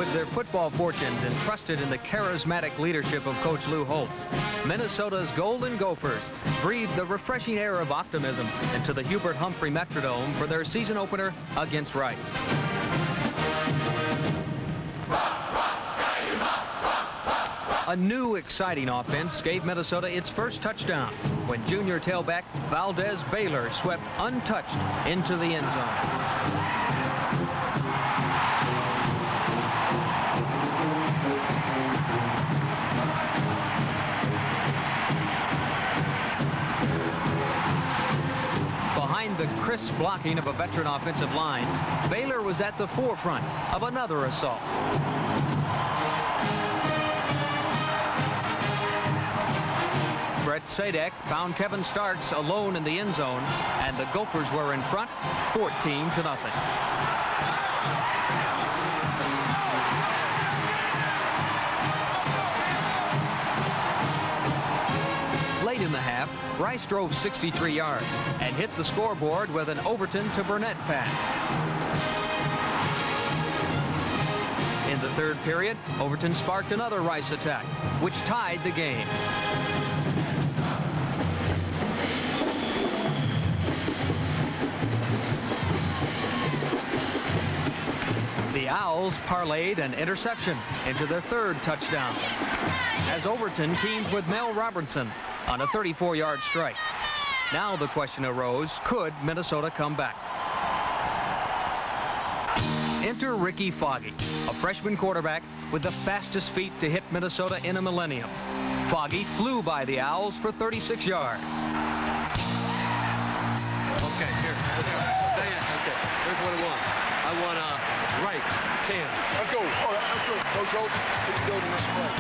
With their football fortunes entrusted in the charismatic leadership of Coach Lou Holtz, Minnesota's Golden Gophers breathed the refreshing air of optimism into the Hubert Humphrey Metrodome for their season opener against Rice. A new, exciting offense gave Minnesota its first touchdown when junior tailback Valdez Baylor swept untouched into the end zone. Behind the crisp blocking of a veteran offensive line, Baylor was at the forefront of another assault. Brett Sadek found Kevin Starks alone in the end zone, and the Gophers were in front 14-0. Late in the half, Rice drove 63 yards and hit the scoreboard with an Overton to Burnett pass. In the third period, Overton sparked another Rice attack, which tied the game. The Owls parlayed an interception into their third touchdown, as Overton teamed with Mel Robertson on a 34-yard strike. Now the question arose, could Minnesota come back? Enter Ricky Foggy, a freshman quarterback with the fastest feet to hit Minnesota in a millennium. Foggy flew by the Owls for 36 yards. Okay, here. Okay, here's what I want. I want right 10. Let's go. All right, let's go. Coach Holtz, let's go to this play.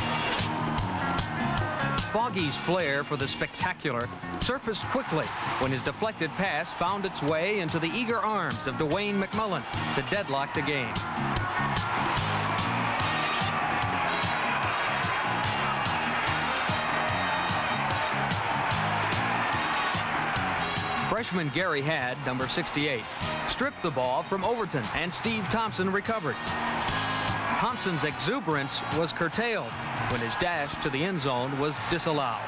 Foggy's flair for the spectacular surfaced quickly when his deflected pass found its way into the eager arms of Dwayne McMullen to deadlock the game. Freshman Gary Had, number 68, stripped the ball from Overton, and Steve Thompson recovered. Thompson's exuberance was curtailed when his dash to the end zone was disallowed.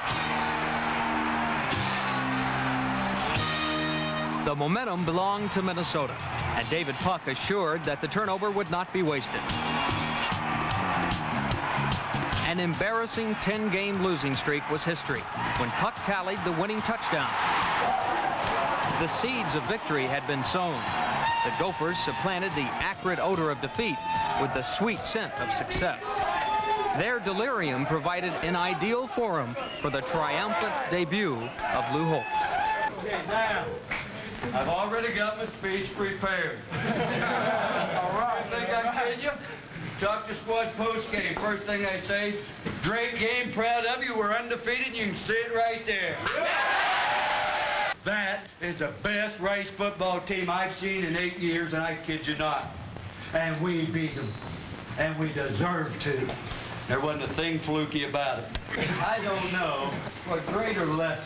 The momentum belonged to Minnesota, and David Puck assured that the turnover would not be wasted. An embarrassing 10-game losing streak was history when Puck tallied the winning touchdown. The seeds of victory had been sown. The Gophers supplanted the acrid odor of defeat with the sweet scent of success. Their delirium provided an ideal forum for the triumphant debut of Lou Holtz. Okay, now, I've already got my speech prepared. All right, think I kid you? Talk to squad post-game. First thing I say, great game, proud of you. We're undefeated. You can see it right there. That is the best Rice football team I've seen in 8 years, and I kid you not. And we beat them, and we deserve to. There wasn't a thing fluky about it. I don't know what greater lesson.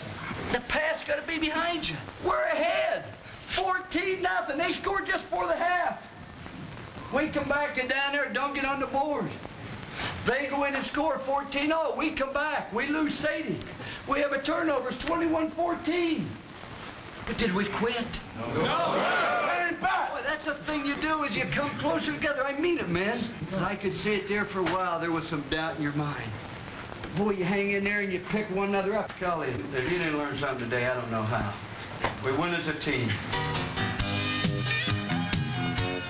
The pass got to be behind you. We're ahead. 14-0. They scored just before the half. We come back and down there, don't get on the board. They go in and score 14-0. We come back. We lose Sadie. We have a turnover. It's 21-14. But did we quit? No. Boy, that's the thing you do is you come closer together. I mean it, man. And I could see it there for a while. There was some doubt in your mind. Boy, you hang in there and you pick one another up. Golly, if you didn't learn something today, I don't know how. We win as a team.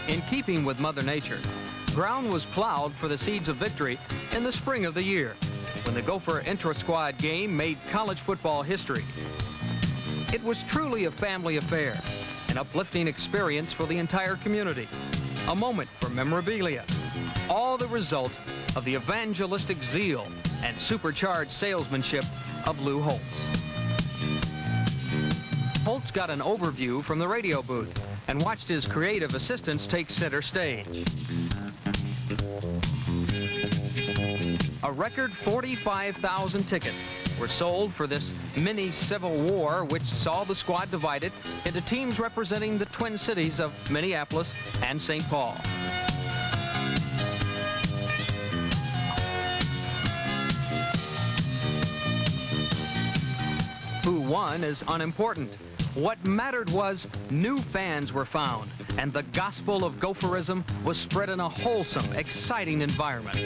In keeping with Mother Nature, ground was plowed for the seeds of victory in the spring of the year, when the Gopher intra-squad game made college football history. It was truly a family affair, an uplifting experience for the entire community, a moment for memorabilia, all the result of the evangelistic zeal and supercharged salesmanship of Lou Holtz. Holtz got an overview from the radio booth and watched his creative assistants take center stage. A record 45,000 tickets were sold for this mini Civil War, which saw the squad divided into teams representing the Twin Cities of Minneapolis and St. Paul. won is unimportant. What mattered was new fans were found, and the gospel of Gopherism was spread in a wholesome, exciting environment.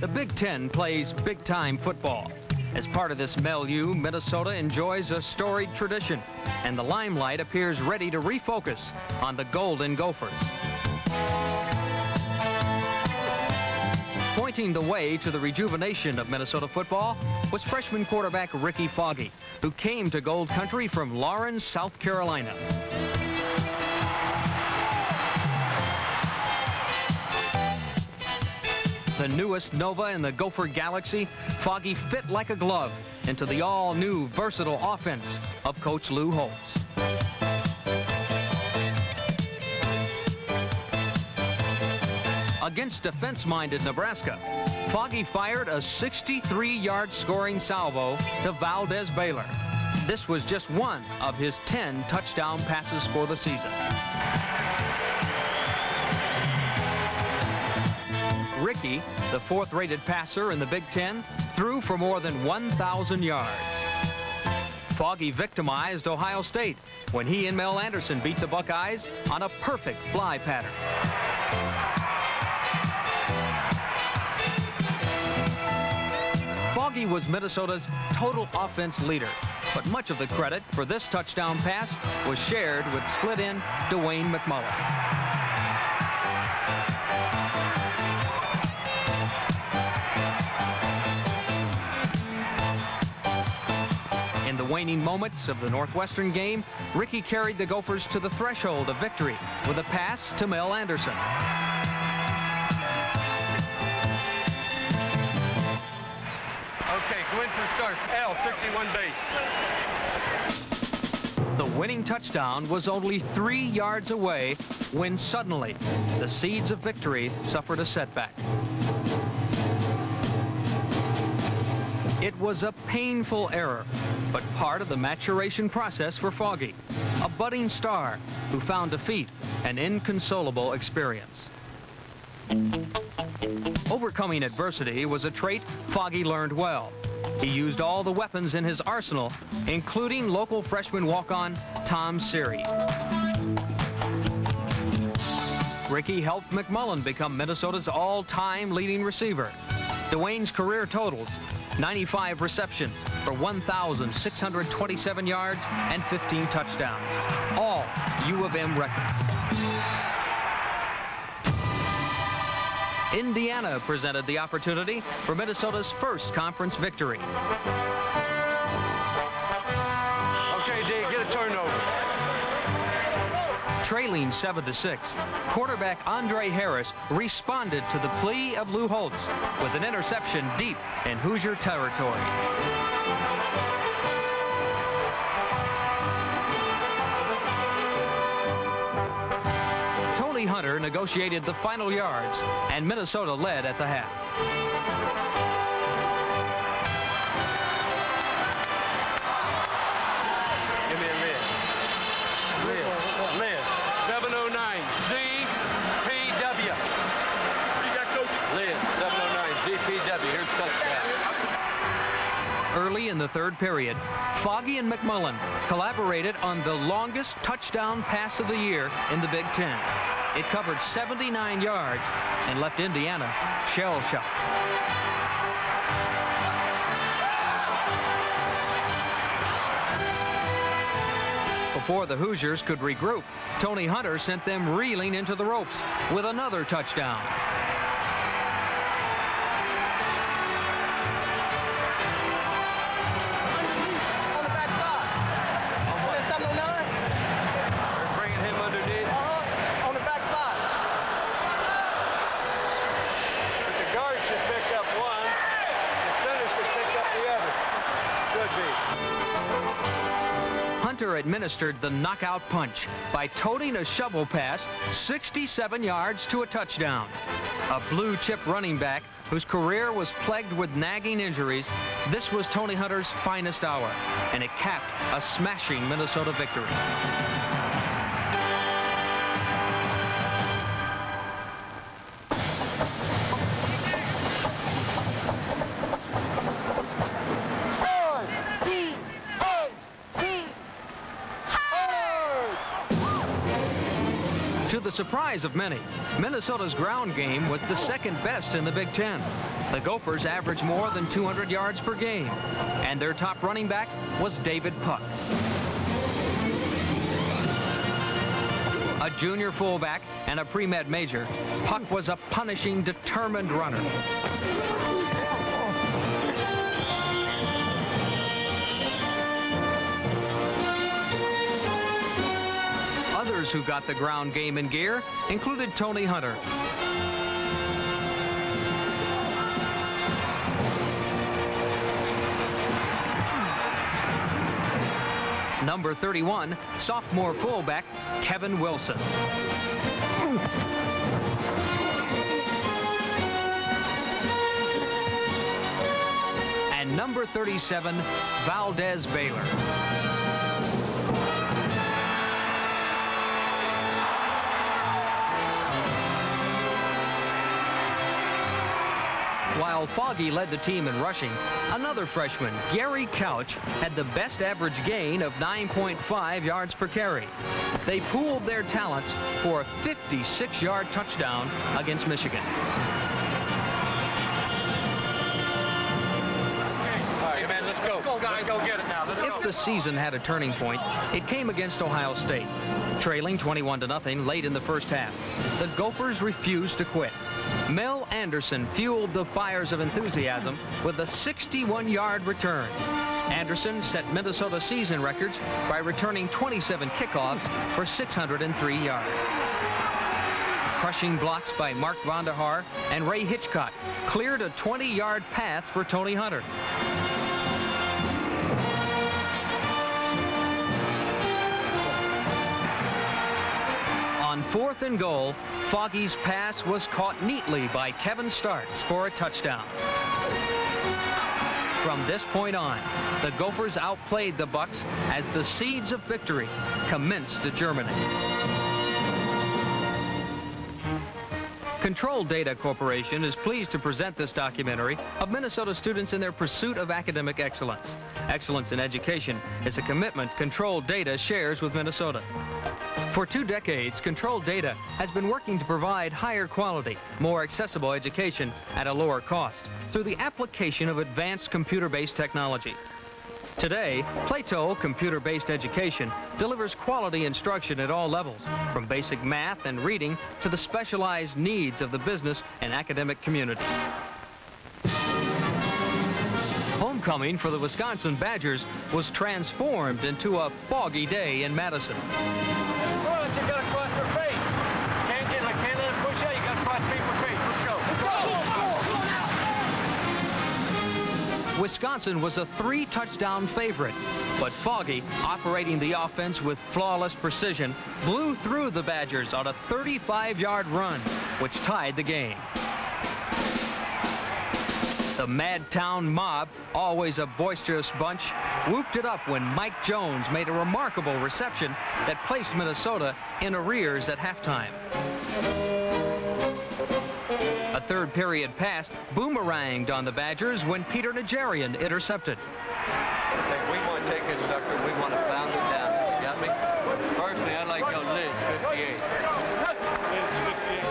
The Big Ten plays big-time football. As part of this milieu, Minnesota enjoys a storied tradition, and the limelight appears ready to refocus on the Golden Gophers. Pointing the way to the rejuvenation of Minnesota football was freshman quarterback Ricky Foggy, who came to Gold Country from Lawrence, South Carolina. The newest Nova in the Gopher galaxy, Foggy fit like a glove into the all-new versatile offense of Coach Lou Holtz. Against defense-minded Nebraska, Foggy fired a 63-yard scoring salvo to Valdez Baylor. This was just one of his 10 touchdown passes for the season. Ricky, the fourth-rated passer in the Big Ten, threw for more than 1,000 yards. Foggy victimized Ohio State when he and Mel Anderson beat the Buckeyes on a perfect fly pattern. Foggy was Minnesota's total offense leader, but much of the credit for this touchdown pass was shared with split-end Dwayne McMullen. In the waning moments of the Northwestern game, Ricky carried the Gophers to the threshold of victory with a pass to Mel Anderson. Okay, go in for start. L, 61 base. The winning touchdown was only 3 yards away when suddenly the seeds of victory suffered a setback. It was a painful error, but part of the maturation process for Foggy, a budding star who found defeat an inconsolable experience. Overcoming adversity was a trait Foggy learned well. He used all the weapons in his arsenal, including local freshman walk-on Tom Seary. Ricky helped McMullen become Minnesota's all-time leading receiver. Dwayne's career totals: 95 receptions for 1,627 yards and 15 touchdowns, all U of M records. Indiana presented the opportunity for Minnesota's first conference victory. Okay, D, get a turnover. Trailing 7-6, quarterback Andre Harris responded to the plea of Lou Holtz with an interception deep in Hoosier territory. Tony Hunter negotiated the final yards, and Minnesota led at the half. Give me a lid. Lid. 709 ZPW. Lid 709 ZPW. Here's touchdown. Early in the third period, Foggy and McMullen collaborated on the longest touchdown pass of the year in the Big Ten. It covered 79 yards and left Indiana shell-shocked. Before the Hoosiers could regroup, Tony Hunter sent them reeling into the ropes with another touchdown. On the backside. On that 709? They're bringing him underneath. On the backside. But the guard should pick up one. The center should pick up the other. Should be. Hunter administered the knockout punch by toting a shovel pass 67 yards to a touchdown. A blue-chip running back whose career was plagued with nagging injuries, this was Tony Hunter's finest hour, and it capped a smashing Minnesota victory. the surprise of many, Minnesota's ground game was the second best in the Big Ten. The Gophers averaged more than 200 yards per game, and their top running back was David Puck. A junior fullback and a pre-med major, Puck was a punishing, determined runner. Others who got the ground game in gear included Tony Hunter, number 31, sophomore fullback Kevin Wilson. And number 37, Valdez Baylor. While Foggy led the team in rushing, another freshman, Gary Couch, had the best average gain of 9.5 yards per carry. They pooled their talents for a 56-yard touchdown against Michigan. All right, man, let's go. Let's go, guys. Let's go get it now. If the season had a turning point, it came against Ohio State. Trailing 21-0 late in the first half, the Gophers refused to quit. Mel Anderson fueled the fires of enthusiasm with a 61-yard return. Anderson set Minnesota season records by returning 27 kickoffs for 603 yards. Crushing blocks by Mark Vandehar and Ray Hitchcock cleared a 20-yard path for Tony Hunter. On 4th and goal, Foggy's pass was caught neatly by Kevin Starks for a touchdown. From this point on, the Gophers outplayed the Bucks as the seeds of victory commenced to germinate. Control Data Corporation is pleased to present this documentary of Minnesota students in their pursuit of academic excellence. Excellence in education is a commitment Control Data shares with Minnesota. For 2 decades, Control Data has been working to provide higher quality, more accessible education at a lower cost through the application of advanced computer-based technology. Today, Plato computer-based education delivers quality instruction at all levels, from basic math and reading to the specialized needs of the business and academic communities. Homecoming for the Wisconsin Badgers was transformed into a foggy day in Madison. You gotta cross your face. Can't let him push out. You gotta cross people's face. Let's go. Let's go. Wisconsin was a 3-touchdown favorite, but Foggy, operating the offense with flawless precision, blew through the Badgers on a 35-yard run, which tied the game. The Madtown mob, always a boisterous bunch, whooped it up when Mike Jones made a remarkable reception that placed Minnesota in arrears at halftime. A third-period pass boomeranged on the Badgers when Peter Nigerian intercepted. Hey, we want to take this sucker. We want to pound it down. Got me? Personally, I like your Liz 58.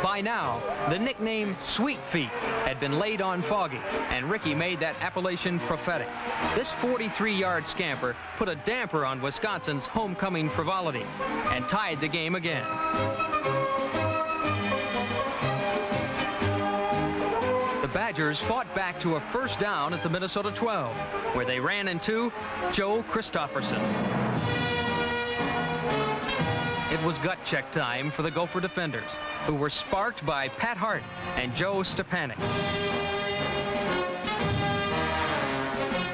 By now, the nickname Sweet Feet had been laid on Foggy, and Ricky made that appellation prophetic. This 43-yard scamper put a damper on Wisconsin's homecoming frivolity and tied the game again. The Badgers fought back to a first down at the Minnesota 12, where they ran into Joe Christopherson. It was gut check time for the Gopher defenders, who were sparked by Pat Hart and Joe Stepanek.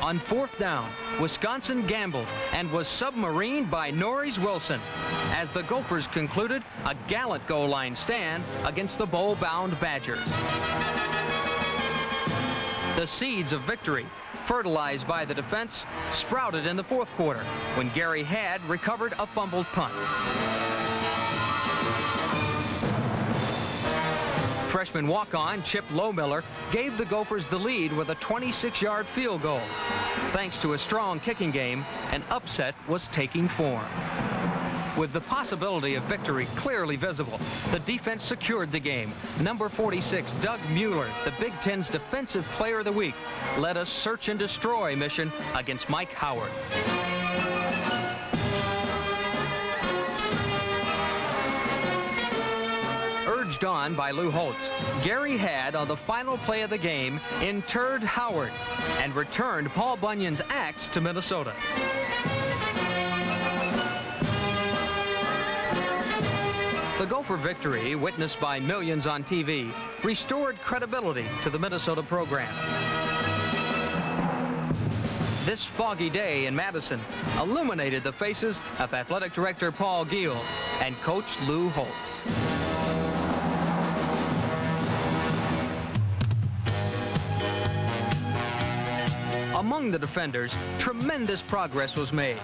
On 4th down, Wisconsin gambled and was submarined by Norris Wilson as the Gophers concluded a gallant goal line stand against the bowl-bound Badgers. The seeds of victory, fertilized by the defense, sprouted in the 4th quarter when Gary Hadd recovered a fumbled punt. Freshman walk-on Chip Lowmiller gave the Gophers the lead with a 26-yard field goal. Thanks to a strong kicking game, an upset was taking form. With the possibility of victory clearly visible, the defense secured the game. Number 46, Doug Muir, the Big Ten's Defensive Player of the Week, led a search and destroy mission against Mike Howard. Urged on by Lou Holtz, Gary had, on the final play of the game, interred Howard and returned Paul Bunyan's axe to Minnesota. The Gopher victory, witnessed by millions on TV, restored credibility to the Minnesota program. This foggy day in Madison illuminated the faces of Athletic Director Paul Giel and Coach Lou Holtz. Among the defenders, tremendous progress was made.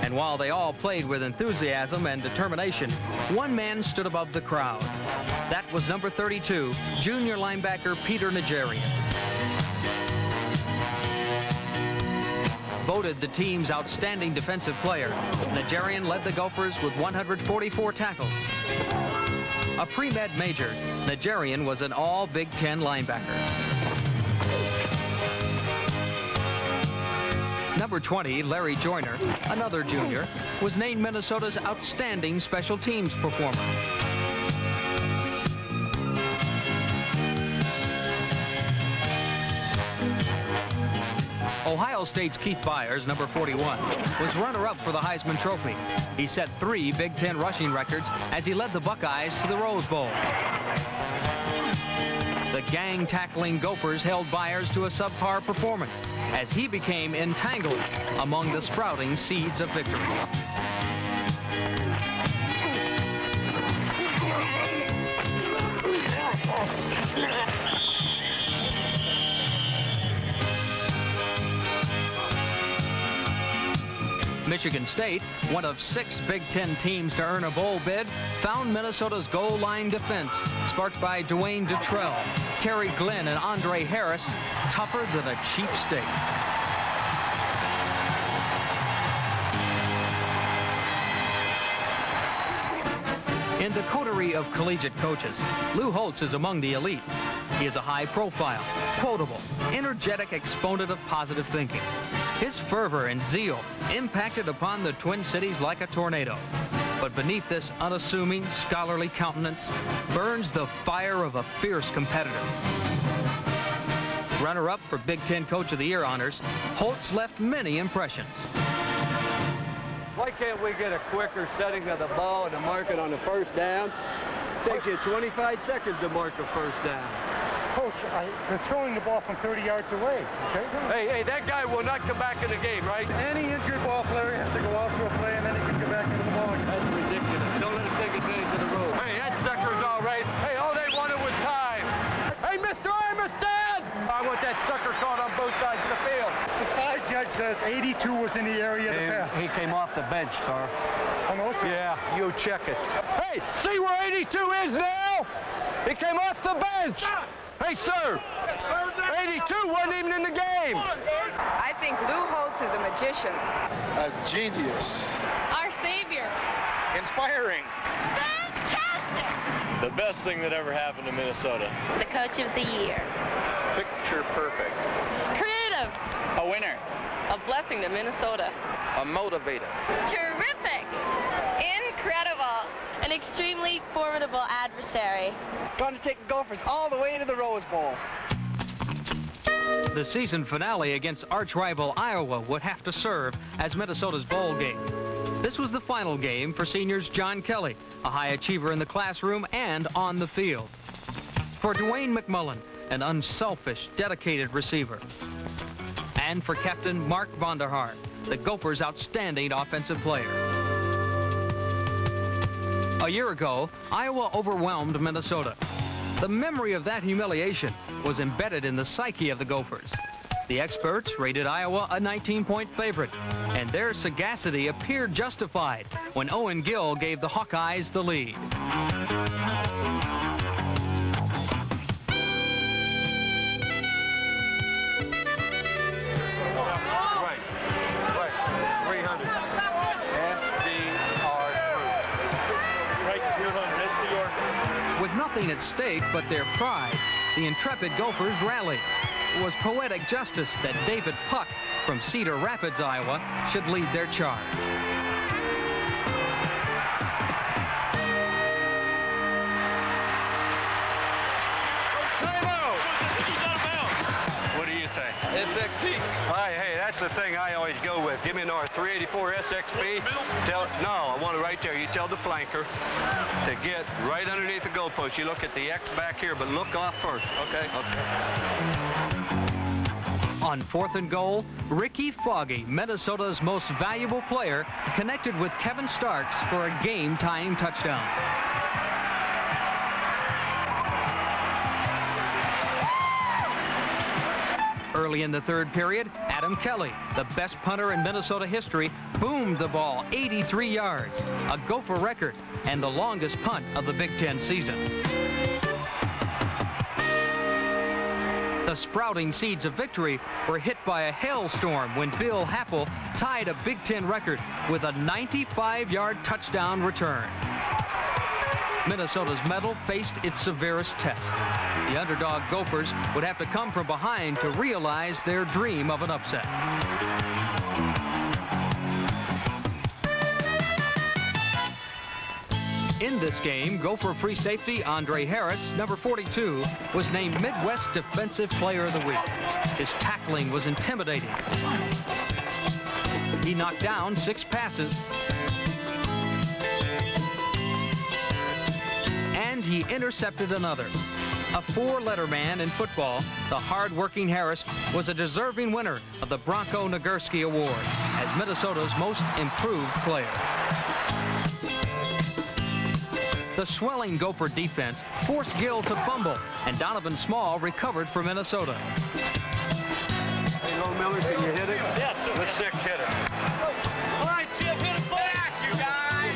And while they all played with enthusiasm and determination, one man stood above the crowd. That was number 32, junior linebacker Peter Nigerian. Voted the team's outstanding defensive player, Nigerian led the Gophers with 144 tackles. A pre-med major, Nigerian was an all Big Ten linebacker. Number 20, Larry Joyner, another junior, was named Minnesota's outstanding special teams performer. Ohio State's Keith Byers, number 41, was runner-up for the Heisman Trophy. He set 3 Big Ten rushing records as he led the Buckeyes to the Rose Bowl. The gang-tackling Gophers held Byers to a subpar performance as he became entangled among the sprouting seeds of victory. Michigan State, one of 6 Big Ten teams to earn a bowl bid, found Minnesota's goal line defense, sparked by Dwayne Dutrell, Kerry Glenn, and Andre Harris, tougher than a cheap steak. In the coterie of collegiate coaches, Lou Holtz is among the elite. He is a high-profile, quotable, energetic exponent of positive thinking. His fervor and zeal impacted upon the Twin Cities like a tornado. But beneath this unassuming, scholarly countenance burns the fire of a fierce competitor. Runner-up for Big Ten Coach of the Year honors, Holtz left many impressions. Why can't we get a quicker setting of the ball and to mark it on the first down? It takes you 25 seconds to mark a first down. Coach, they're throwing the ball from 30 yards away, okay? Hey, that guy will not come back in the game, right? Any injured ball player has to go off to a play, and then he can come back into the ball. That's ridiculous. Don't let him take advantage of the rule. Hey, that sucker's all right. Hey, all they wanted was time. Hey, Mr. Armistead! I want that sucker caught on both sides of the field. The side judge says 82 was in the area of the pass. He came off the bench, sir. Oh, no, sir. Yeah, you check it. Hey, see where 82 is now? He came off the bench. Hey, sir, 82 wasn't even in the game. I think Lou Holtz is a magician. A genius. Our savior. Inspiring. Fantastic. The best thing that ever happened to Minnesota. The coach of the year. Picture perfect. Creative. A winner. A blessing to Minnesota. A motivator. Terrific. Incredible. An extremely formidable adversary. Going to take the Gophers all the way to the Rose Bowl. The season finale against arch-rival Iowa would have to serve as Minnesota's bowl game. This was the final game for seniors John Kelly, a high achiever in the classroom and on the field. For Dwayne McMullen, an unselfish, dedicated receiver. And for Captain Mark Vonderhaar, the Gophers' outstanding offensive player. A year ago, Iowa overwhelmed Minnesota. The memory of that humiliation was embedded in the psyche of the Gophers. The experts rated Iowa a 19-point favorite, and their sagacity appeared justified when Owen Gill gave the Hawkeyes the lead. Right. 300. SDR. at stake but their pride, the intrepid Gophers rallied. It was poetic justice that David Puck from Cedar Rapids, Iowa, should lead their charge. Hey, that's the thing I always go with. Give me an R384 SXP. No, I want it right there. You tell the flanker to get right underneath the goalpost. You look at the X back here, but look off first. Okay. On 4th and goal, Ricky Foggy, Minnesota's most valuable player, connected with Kevin Starks for a game-tying touchdown. Early in the third period, Adam Kelly, the best punter in Minnesota history, boomed the ball 83 yards, a Gopher record, and the longest punt of the Big Ten season. The sprouting seeds of victory were hit by a hailstorm when Bill Happel tied a Big Ten record with a 95-yard touchdown return. Minnesota's mettle faced its severest test. The underdog Gophers would have to come from behind to realize their dream of an upset. In this game, Gopher free safety Andre Harris, number 42, was named Midwest Defensive Player of the Week. His tackling was intimidating. He knocked down 6 passes, and he intercepted another. A 4-letter man in football, the hard-working Harris was a deserving winner of the Bronco Nagurski Award as Minnesota's most improved player. The swelling Gopher defense forced Gill to fumble, and Donovan Small recovered for Minnesota. Hey, Low Miller, can you hit it? Yes, sir. Let's Nick hit it. All right, Chip, hit it back, you guys.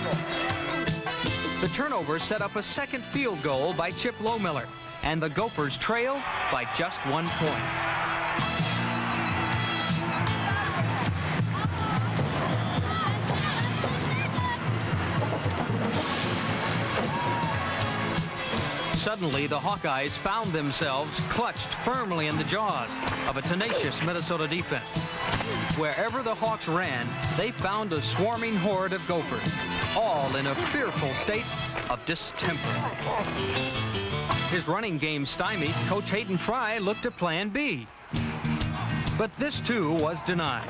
The turnover set up a second field goal by Chip Lowmiller, and the Gophers trailed by just 1 point. Suddenly, the Hawkeyes found themselves clutched firmly in the jaws of a tenacious Minnesota defense. Wherever the Hawks ran, they found a swarming horde of Gophers, all in a fearful state of distemper. His running game stymied, Coach Hayden Fry looked to Plan B. But this, too, was denied.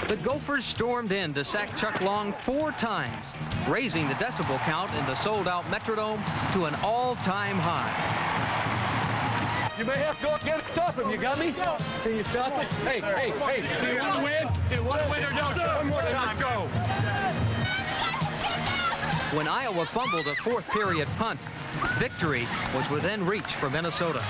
The Gophers stormed in to sack Chuck Long 4 times, raising the decibel count in the sold-out Metrodome to an all-time high. You may have to go again and stop him. You got me? Can you stop it? Hey, do you want to win? Do you want to win or don't you? One more time. Go. When Iowa fumbled a 4th period punt, victory was within reach for Minnesota.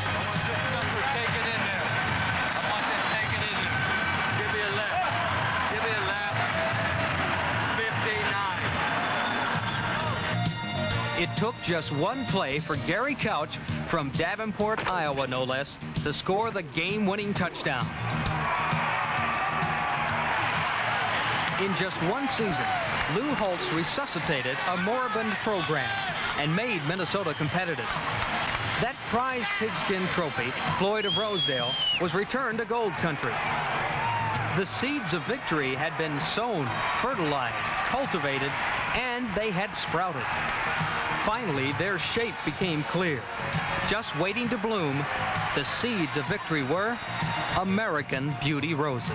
It took just 1 play for Gary Couch from Davenport, Iowa, no less, to score the game-winning touchdown. In just 1 season, Lou Holtz resuscitated a moribund program and made Minnesota competitive. That prized pigskin trophy, Floyd of Rosedale, was returned to Gold Country. The seeds of victory had been sown, fertilized, cultivated, and they had sprouted. Finally, their shape became clear. Just waiting to bloom, the seeds of victory were American Beauty Roses.